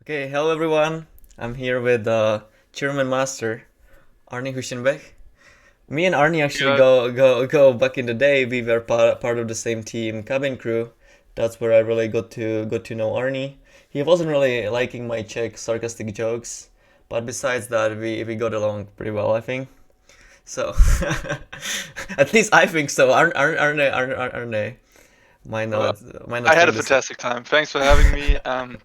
Okay, hello everyone. I'm here with Chairman Master Arne Huschenbeth. Me and Arne actually Yeah, go back in the day. We were part of the same team, cabin crew. That's where I really got to know Arne. He wasn't really liking my Czech sarcastic jokes, but besides that, we got along pretty well, I think. So, at least I think so. Arne well, might not I had a think the same. fantastic time. Thanks for having me.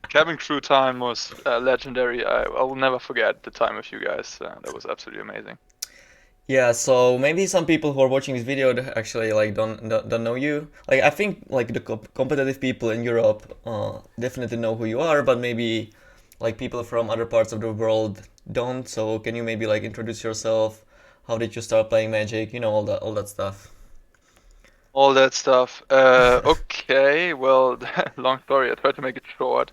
Cabin crew time was legendary. I will never forget the time with you guys. That was absolutely amazing. Yeah, so maybe some people who are watching this video actually like don't know you. Like I think like the competitive people in Europe definitely know who you are, but maybe like people from other parts of the world don't. So can you maybe like introduce yourself? How did you start playing Magic? You know all that stuff. All that stuff. Okay, well, long story. I tried to make it short.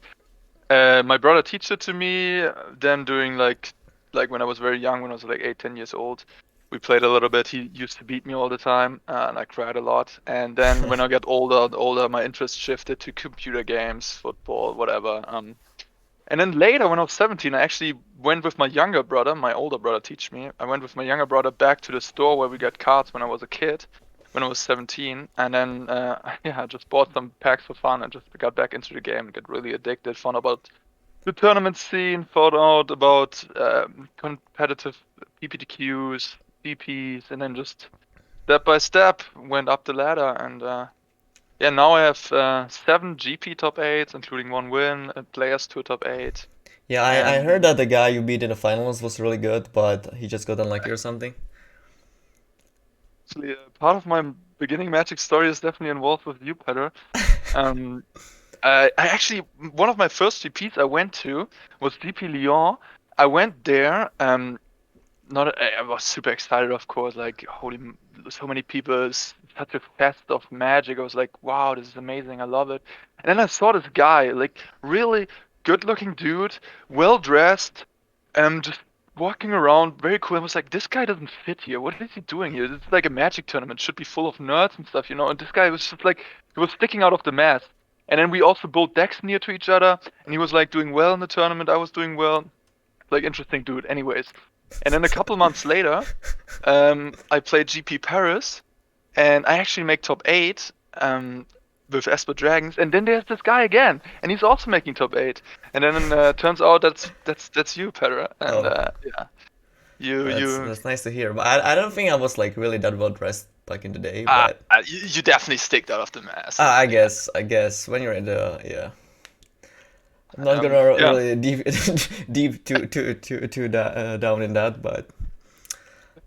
My brother teached it to me. Then doing like when I was very young, when I was like 8, 10 years old, we played a little bit. He used to beat me all the time, and I cried a lot. And then when I got older, my interest shifted to computer games, football, whatever. And then later, when I was 17, I actually went with my younger brother. My older brother teach me. I went with my younger brother back to the store where we got cards when I was a kid, when I was 17, and then yeah, I just bought some packs for fun and just got back into the game. Got really addicted. Found about the tournament scene. Found out about competitive PPTQs, DPs, and then just step by step went up the ladder. And yeah, now I have 7 GP top 8s, including one win, a Players Tour top 8. Yeah, I heard And that the guy you beat in the finals was really good, but he just got unlucky or something. actually, part of my beginning Magic story is definitely involved with you, Petr. Um, I actually, one of my first GPs I went to was GP Lyon. I went there. Not I was super excited, of course. Like, so many people, such a fest of Magic. I was like, wow, this is amazing. I love it. And then I saw this guy, like, really good-looking dude, well dressed, just walking around, very cool. I was like, this guy doesn't fit here. What is he doing here? This is like a Magic tournament. Should be full of nerds and stuff, you know. And this guy was just like, he was sticking out of the mass. And then we also built decks near to each other, and he was like doing well in the tournament. I was doing well. Like, interesting dude. Anyways, and then a couple months later, I played GP Paris, and I actually make top 8 with Esper Dragons. And then there's this guy again, and he's also making top 8. And then turns out that's you, Petr. And Oh, yeah, you that's you that's nice to hear. But I don't think I was like really that well dressed back in the day, but you definitely sticked out of the mass. I And yeah, guess when you're in the yeah. I'm not gonna yeah. really deep deep down in that, but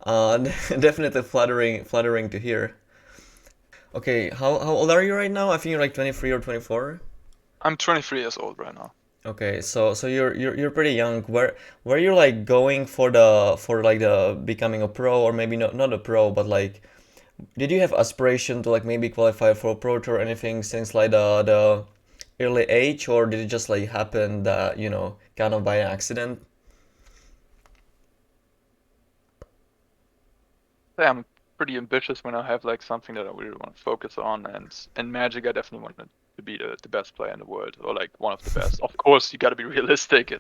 uh, definitely flattering to hear. Okay, how old are you right now? I think you're like 23 or 24. I'm 23 years old right now. Okay, so you're pretty young. Where you like going for the becoming a pro, or maybe not a pro, but like did you have aspiration to like maybe qualify for a pro tour or anything since like the early age, or did it just like happen that kind of by accident? I'm pretty ambitious when I have like something that I really want to focus on, and in Magic, I definitely wanted to be the best player in the world, or like one of the best. Of course, you got to be realistic.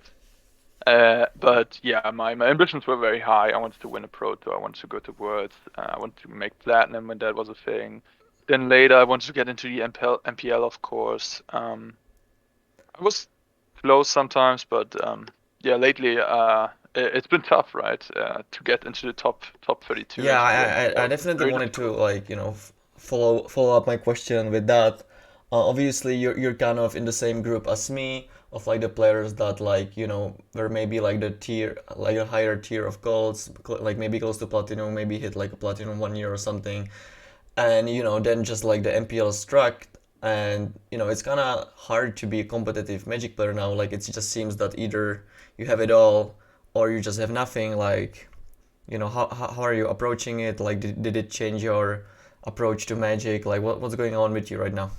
But yeah, my ambitions were very high. I wanted to win a Pro Tour. I wanted to go to Worlds. I wanted to make Platinum when that was a thing. Then later, I wanted to get into the MPL, of course. I was close sometimes, but yeah, lately it's been tough, right? To get into the top 32 Yeah, into the I MPL. definitely Very wanted to difficult. like follow up my question with that. Obviously, you're kind of in the same group as me of like the players that like were maybe like the tier like a higher tier of golds, like maybe close to platinum, maybe hit like a platinum 1 year or something, and then just like the MPL struck, and it's kind of hard to be a competitive Magic player now. Like it just seems that either you have it all or you just have nothing. Like how are you approaching it? Like did it change your approach to Magic? Like what's going on with you right now?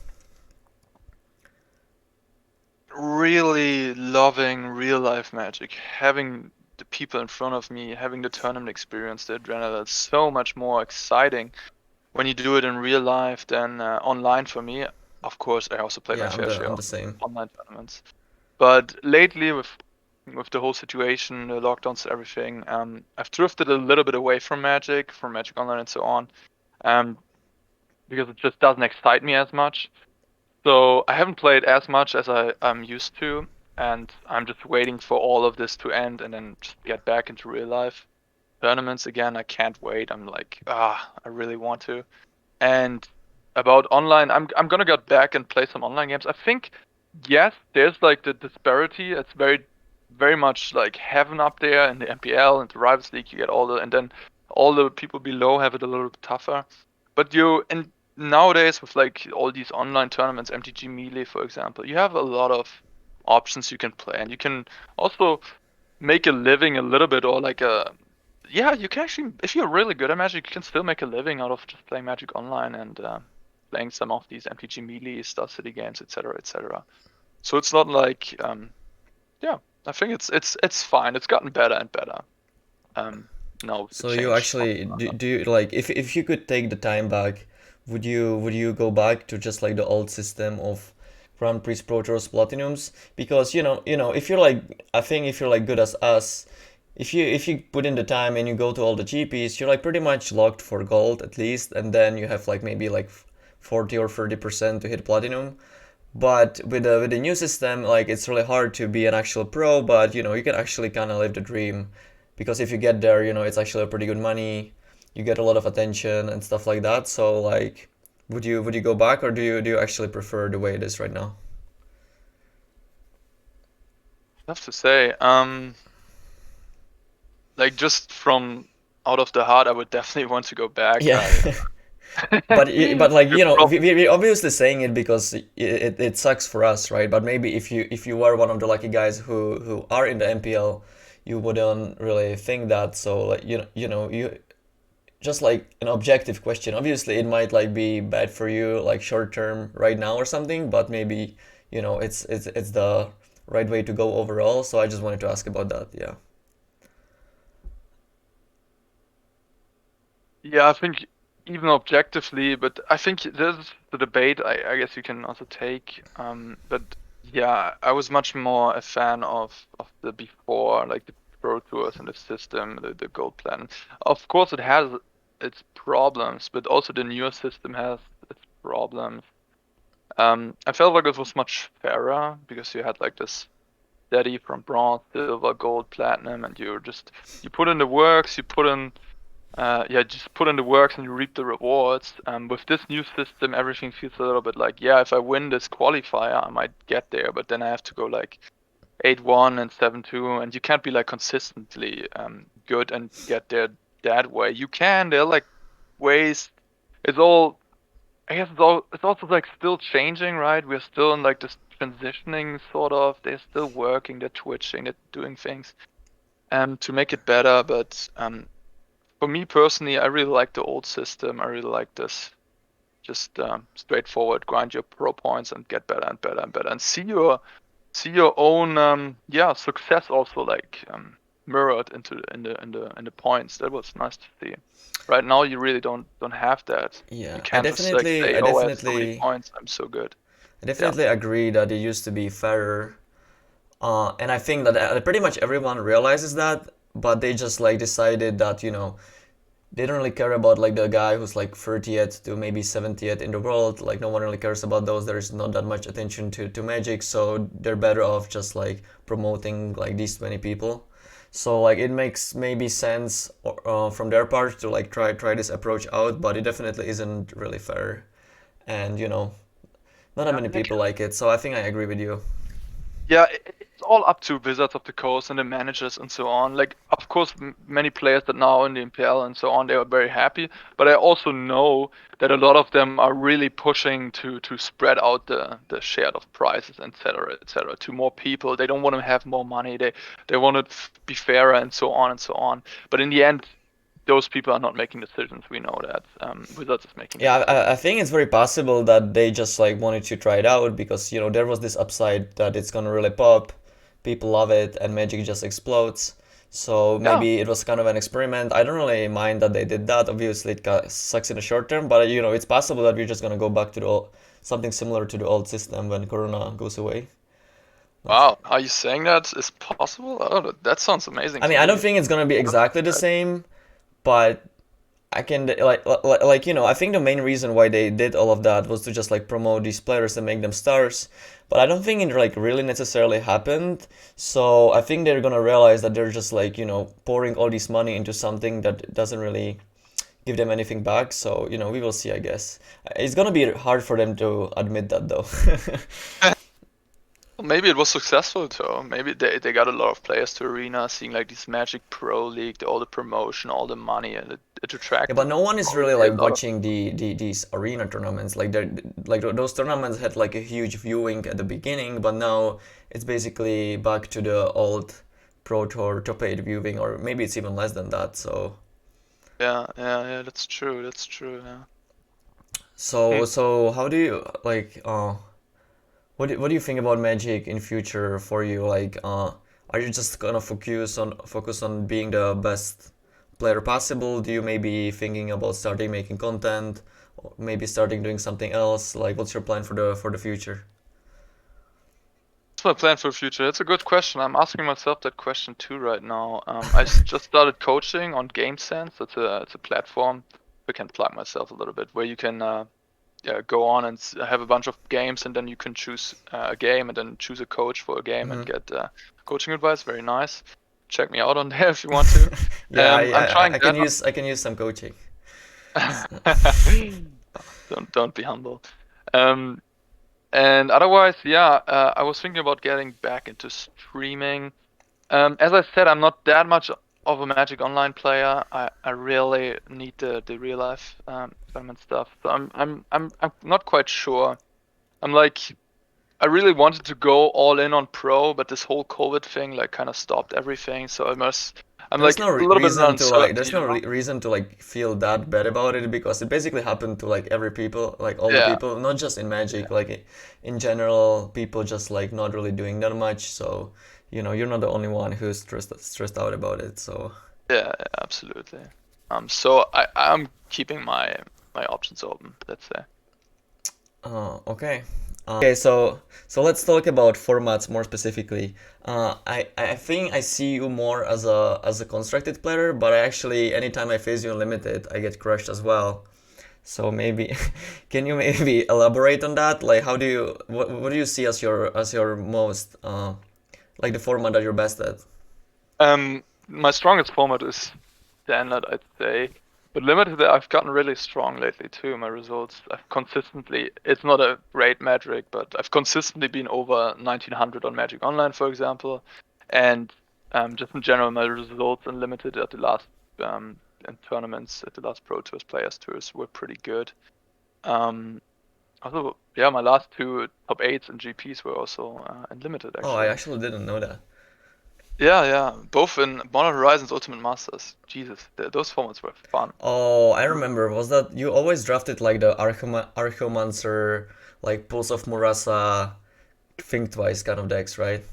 Really loving real life Magic, having the people in front of me, having the tournament experience, the adrenaline. It's so much more exciting when you do it in real life than online for me. Of course, I also play my fair share I'm of the same. online tournaments. But lately, with the whole situation, the lockdowns, everything, I've drifted a little bit away from Magic Online, and so on, because it just doesn't excite me as much. So I haven't played as much as I'm used to, and I'm just waiting for all of this to end and then just get back into real life tournaments again. I can't wait. I'm like, I really want to. And about online, I'm gonna get back and play some online games. I think, yes, there's like the disparity. It's very much like heaven up there in the MPL and the Rivals League. You get and then all the people below have it a little bit tougher. But nowadays with like all these online tournaments, MTG Melee, for example, you have a lot of options you can play, and you can also make a living a little bit, or like you can actually, if you're really good at Magic, you can still make a living out of just playing Magic Online and playing some of these MTG Melee, Star City games, etc., etc. So it's not like, I think it's fine. It's gotten better and better. No. So you actually do you like, if you could take the time back, would you go back to just like the old system of Grand Prix, Pro Tours, Platinums? Because if you're like, I think if you're like good as us, if you put in the time and you go to all the GPs, you're like pretty much locked for gold at least, and then you have like maybe like 40 or 30% to hit platinum. But with the new system, like it's really hard to be an actual pro, but you can actually kind of live the dream, because if you get there, it's actually pretty good money. You get a lot of attention and stuff like that. So like, would you go back, or do you actually prefer the way it is right now? Tough to say. Like just from out of the heart, I would definitely want to go back. Yeah. But like we're obviously saying it because it sucks for us, right? But maybe if you were one of the lucky guys who are in the MPL, you wouldn't really think that. So like you just like an objective question. Obviously, it might like be bad for you like short term right now or something, but maybe it's the right way to go overall. So I just wanted to ask about that. Yeah. Yeah, I think even objectively, but I think there's the debate I guess you can also take. But yeah, I was much more a fan of the before, like the Pro Tours and the system, the gold plan. Of course, it has its problems, but also the newer system has its problems. I felt like it was much fairer because you had like this steady from bronze, silver, gold, platinum, and you put in the works, just put in the works and you reap the rewards. With this new system, everything feels a little bit like, if I win this qualifier, I might get there, but then I have to go like 8-1 and 7-2, and you can't be like consistently good and get there that way. You can. There are like ways. It's all. I guess it's also like still changing, right? We're still in like this transitioning sort of. They're still working. They're twitching. They're doing things to make it better, but for me personally, I really like the old system. I really like this just straightforward, grind your pro points and get better and better and better, and see your own success also like mirrored in the points. That was nice to see. Right now, you really don't have that. Yeah, You can't just like say, I have so many definitely points, I'm so good. I definitely agree that it used to be fairer. And I think that pretty much everyone realizes that, but they just like decided that, they don't really care about like the guy who's like 30th to maybe 70th in the world. Like no one really cares about those. There's not that much attention to Magic, so they're better off just like promoting like these many people. So like it makes maybe sense from their part to like try this approach out, but it definitely isn't really fair. And not that many people like it. So I think I agree with you. Yeah, it's all up to Wizards of the Coast and the managers and so on. Like, of course, many players that now in the MPL and so on, they are very happy. But I also know that a lot of them are really pushing to spread out the share of prizes, etc., to more people. They don't want to have more money. They want to be fairer and so on and so on. But in the end, those people are not making decisions. We know that Wizards is making. Yeah, I think it's very possible that they just like wanted to try it out because there was this upside that it's gonna really pop, people love it, and Magic just explodes. So Yeah. maybe it was kind of an experiment. I don't really mind that they did that. Obviously, sucks in the short term, but it's possible that we're just gonna go back to something similar to the old system when Corona goes away. Wow, are you saying that is possible? Oh, that sounds amazing I to mean, I don't me. think it's gonna be exactly the same, but I can I think the main reason why they did all of that was to just like promote these players and make them stars. But I don't think it like really necessarily happened. So I think they're gonna realize that they're just like, pouring all this money into something that doesn't really give them anything back. So, we will see, I guess. It's gonna be hard for them to admit that though. Well, maybe it was successful though. Maybe they got a lot of players to Arena, seeing like this Magic Pro League, all the promotion, all the money, and it Yeah, but attracted no one is really probably a like lot of. watching these arena tournaments. Those tournaments had like a huge viewing at the beginning, but now it's basically back to the old Pro Tour top 8 viewing, or maybe it's even less than that. So Yeah. That's true. That's true. Yeah. Hmm. so how do you like what do you think about Magic in future for you? Like are you just gonna focus on being the best player possible? Do you maybe thinking about starting making content, or maybe starting doing something else? Like, what's your plan for the future? What's my plan for the future? That's a good question. I'm asking myself that question too right now. I just started coaching on Game Sense. It's a platform. I can plug myself a little bit where you can go on and have a bunch of games, and then you can choose a game and then choose a coach for a game and Hmm. get coaching advice. Very nice. Check me out on there if you want to. Yeah, I'm trying I can that. use some coaching. Don't be humble. Um, and otherwise, yeah, I was thinking about getting back into streaming. As I said, I'm not that much of a Magic Online player. I really need the real life tournament stuff. So I'm not quite sure. I'm like, I really wanted to go all in on pro, but this whole COVID thing like kind of stopped everything. So I'm There's like no a little bit in reason to like. uncertainty, There's you no know? reason to like feel that bad about it because it basically happened to like every people, like all the Yeah, people, not just in Magic. Like in general, people just like not really doing that much. So you're not the only one who's stressed out about it. So yeah, absolutely. So I'm keeping my options open. Let's say. okay. Okay, so let's talk about formats more specifically. I think I see you more as a constructed player, but I actually anytime I face you in limited, I get crushed as well. So maybe can you maybe elaborate on that? Like how do you what do you see as your most like the format that you're best at? My strongest format is standard, I'd say. But limited, I've gotten really strong lately too. My results, I've consistently, it's not a great metric, but I've consistently been over 1900 on Magic Online, for example. And just in general, my results in limited at the last in tournaments, at the last Pro Tours Players Tours were pretty good. Um, Also, yeah, my last two top eights and GPs were also in limited Oh, I actually. actually didn't know that. Yeah, both in Modern Horizons Ultimate Masters. Jesus, those formats were fun. Oh, I remember. Was that you always drafted like the Archomancer, like Pulse of Murasa, Think Twice kind of decks, right?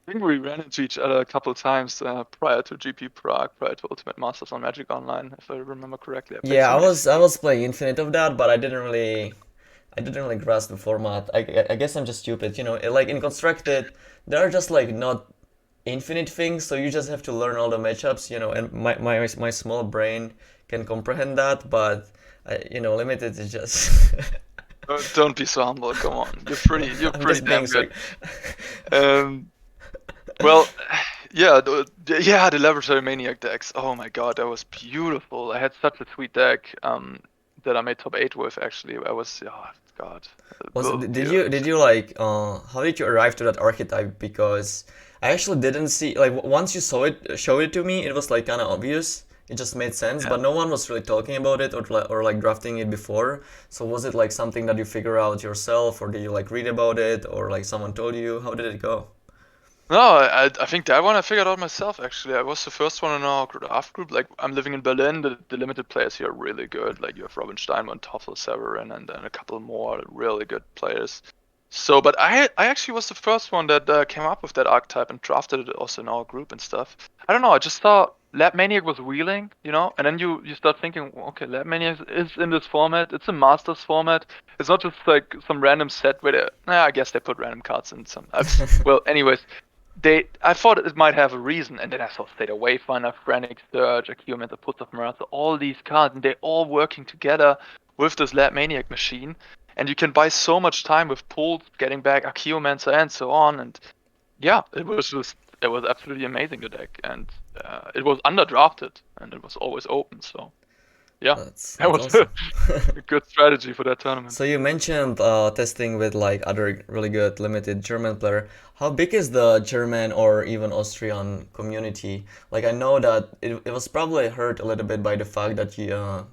I think we ran into each other a couple times prior to GP Prague, prior to Ultimate Masters on Magic Online, if I remember correctly. I played Yeah, so I many was I CP. was playing Infinite of that, but I didn't really grasp the format. I guess I'm just stupid, Like in constructed, there are just like not infinite things, so you just have to learn all the matchups, And my small brain can comprehend that, but limited is just. Don't be so humble. Come on, you're I'm pretty just damn being so. good. Um, well, yeah, the Laboratory Maniac decks. Oh my God, that was beautiful. I had such a sweet deck that I made top eight with. Actually, I was, oh God, Did you like how did you arrive to that archetype? Because I actually didn't see like once you showed it to me, it was like kind of obvious. It just made sense, yeah. but no one was really talking about it or like drafting it before. So was it like something that you figure out yourself, or did you like read about it, or like someone told you? How did it go? No, I think that one I figured out myself actually. I was the first one in our draft group. Like I'm living in Berlin. The limited players here are really good. Like you have Robin Steinman, Toffel Severin, and then a couple more really good players. So, but I actually was the first one that came up with that archetype and drafted it also in our group and stuff. I don't know. I just thought Lab Maniac was wheeling, and then you start thinking, okay, Lab Maniac is in this format. It's a Masters format. It's not just like some random set where I guess they put random cards in some. Well, anyways, I thought it might have a reason, and then I saw State of Wayfinder, Frantic Surge, Accument, Puts of Martha, all these cards, and they're all working together with this Lab Maniac machine. And you can buy so much time with pulls, getting back Archaeomancer and so on. And yeah, it was absolutely amazing, the deck. And it was underdrafted, and it was always open. So yeah, That's that was awesome. a good strategy for that tournament. So you mentioned testing with like other really good limited German player. How big is the German or even Austrian community? Like I know that it was probably hurt a little bit by the fact that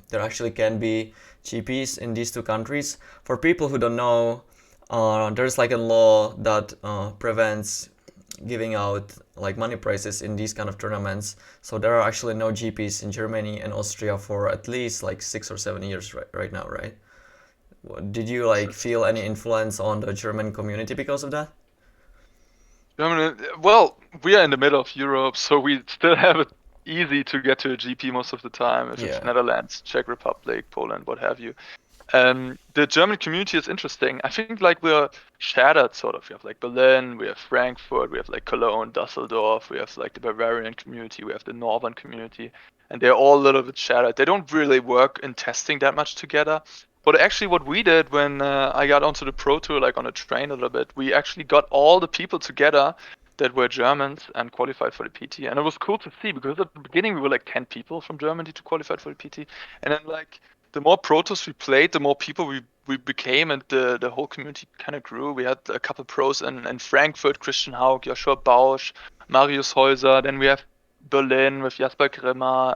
there actually can be GPs in these two countries. For people who don't know, there's like a law that prevents giving out like money prizes in these kind of tournaments. So there are actually no GPs in Germany and Austria for at least like 6 or 7 years right now, right? Did you like feel any influence on the German community because of that? Germany, well, we are in the middle of Europe, so we still have it easy to get to a GP most of the time. If it's Yeah. Netherlands, Czech Republic, Poland, what have you. The German community is interesting. I think like we're shattered sort of. We have like Berlin, we have Frankfurt, we have like Cologne, Dusseldorf, we have like the Bavarian community, we have the Northern community, and they're all a little bit shattered. They don't really work in testing that much together. But actually, what we did when I got onto the Pro Tour, like on a train a little bit, we actually got all the people together that were Germans and qualified for the PT, and it was cool to see because at the beginning we were like 10 people from Germany to qualify for the PT, and then like the more protos we played, the more people we became, and the whole community kind of grew. We had a couple pros in Frankfurt, Christian Haug, Joshua Bausch, Marius Häuser. Then we have Berlin with Jasper Grimmer,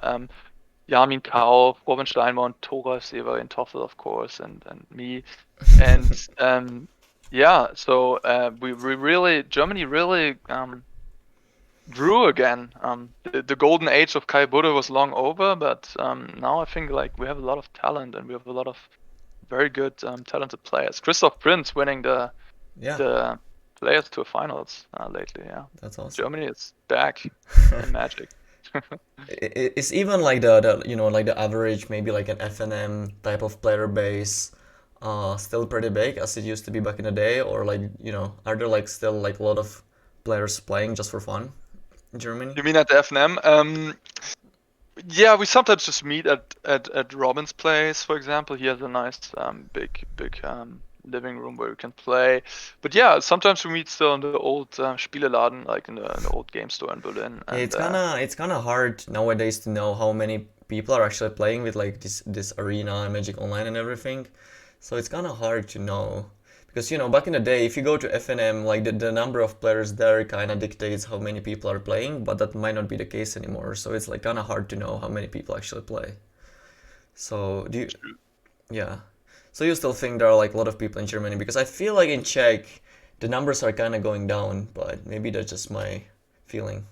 Yamin Kauf, Robin Steinmont, Tora Severin Toffel, of course, and me. And yeah, so we really, Germany really grew again. The golden age of Kai Budde was long over, but now I think like we have a lot of talent and we have a lot of very good talented players. Christoph Prince winning the Yeah, Players Tour finals lately. Yeah, that's awesome. Germany is back in Magic. It's even like the like the average maybe like an FNM type of player base still pretty big as it used to be back in the day, or like are there like still like a lot of players playing just for fun in Germany? You mean at the FNM? Yeah, we sometimes just meet at Robin's place, for example. He has a nice big living room where we can play. But yeah, sometimes we meet still in the old Spieleladen, like in the old game store in Berlin. Yeah, And it's kind of hard nowadays to know how many people are actually playing with like this arena and Magic Online and everything. So it's kind of hard to know because back in the day, if you go to FNM, like the number of players there kind of dictates how many people are playing, but that might not be the case anymore. So it's like kind of hard to know how many people actually play. So yeah. So you still think there are like a lot of people in Germany? Because I feel like in Czech, the numbers are kind of going down, but maybe that's just my feeling.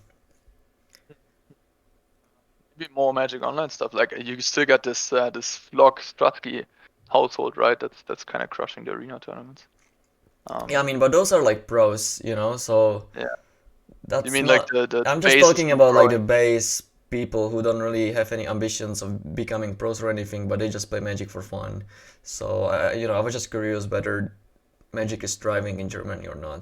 maybe more Magic Online stuff. Like you still got this Flock Strutsky household, right? That's kind of crushing the arena tournaments. Yeah, I mean, but those are like pros, so Yeah. You that's mean like not. the I'm just base is talking not about like the growing? base people who don't really have any ambitions of becoming pros or anything, but they just play Magic for fun. So, I was just curious whether Magic is thriving in Germany or not.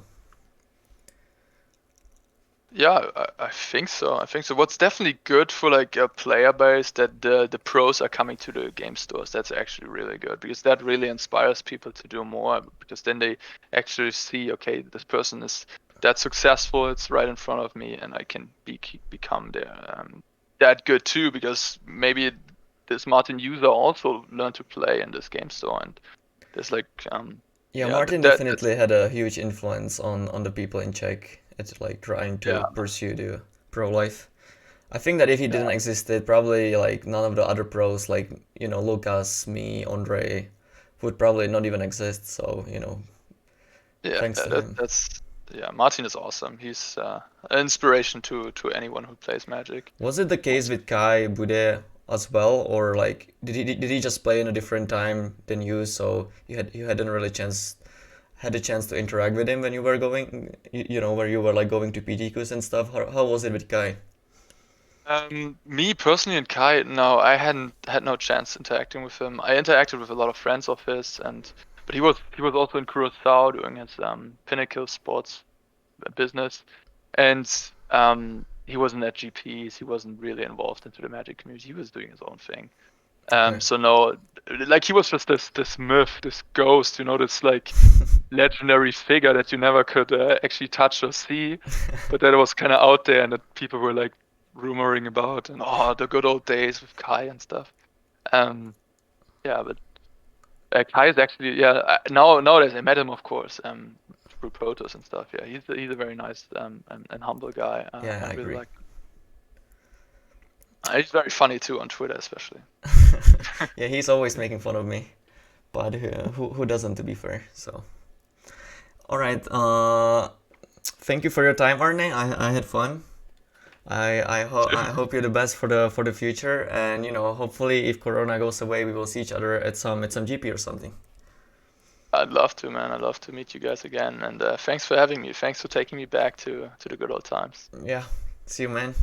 Yeah, I think so. I think so. What's definitely good for like a player base that the pros are coming to the game stores. That's actually really good because that really inspires people to do more because then they actually see, okay, this person is that successful. It's right in front of me, and I can become that good too because maybe this Martin user also learned to play in this game store, and there's like Yeah, yeah Martin that's definitely had a huge influence on the people in Czech. It's like trying yeah to pursue the pro life. I think that if he didn't yeah exist, it probably like none of the other pros like Lucas, me, Andre would probably not even exist. So Yeah, thanks to him. that's yeah. Martin is awesome. He's an inspiration to anyone who plays Magic. Was it the case Also, with Kai Bude as well, or like did he just play in a different time than you, so you hadn't really chance had a chance to interact with him when you were going, where you were like going to PTQs and stuff? How was it with Kai? Me personally and Kai, no, I hadn't had no chance interacting with him. I interacted with a lot of friends of his, but he was also in Curacao doing his Pinnacle Sports business, and he wasn't at GPs. He wasn't really involved into the Magic community. He was doing his own thing. Okay. So no, like he was just this myth, this ghost, this like legendary figure that you never could actually touch or see, but that was kind of out there and that people were like rumoring about and the good old days with Kai and stuff. Yeah, but Kai is actually nowadays I met him of course through Protoss and stuff. Yeah, he's a very nice and humble guy. Yeah, I I really agree. like him. He's very funny too on Twitter especially. Yeah, he's always making fun of me, but who doesn't, to be fair? So, all right. Thank you for your time, Arne. I had fun. I hope you're the best for the future, and hopefully if Corona goes away, we will see each other at some GP or something. I'd love to, man. I'd love to meet you guys again. And thanks for having me. Thanks for taking me back to the good old times. Yeah. See you, man.